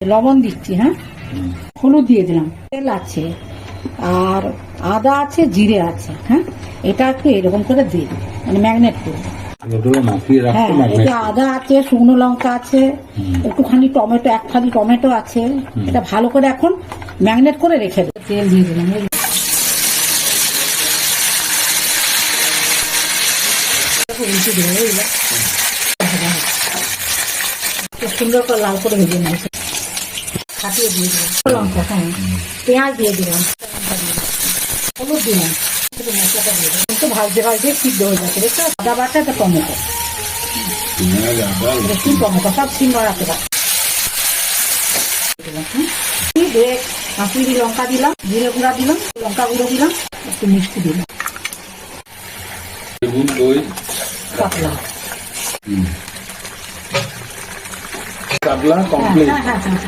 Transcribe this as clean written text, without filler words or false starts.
লবণ দিচ্ছি, হ্যাঁ, হলুদ দিয়ে দিলাম, তেল আছে আর আদা আছে, জিরে আছে, হ্যাঁ, এটা একটু এরকম করে দিয়ে দিই, মানে ম্যাগনেট করে। হ্যাঁ, এটা আদা আছে, শুকনো লঙ্কা আছে, একটুখানি টমেটো, এক ফালি টমেটো আছে, এটা ভালো করে এখন ম্যাগনেট করে রেখে দেবো। তেল দিয়ে দিলাম, সুন্দর করে লাল করে ভেজে নিয়েছে, ফাটিয়ে দিয়ে দিলাম লঙ্কা, হ্যাঁ, পেঁয়াজ দিয়ে দিলাম, হলুদ দিলাম, মশলাটা দিয়ে দিলাম, একটু ভাজতে ভাজতে সিদ্ধ হয়ে যাচ্ছে। দেখছো, আদা বাটা, একটা টমেটো, বেশি টমেটো সব সিদ্ধ রাখতে পারে। কাশ্মীরি লঙ্কা দিলাম, জিরে গুঁড়া দিলাম, লঙ্কা গুঁড়ো দিলাম, একটু মিষ্টি দিলাম, পাতলা কাতলা কমপ্লিট। হ্যাঁ হ্যাঁ হ্যাঁ।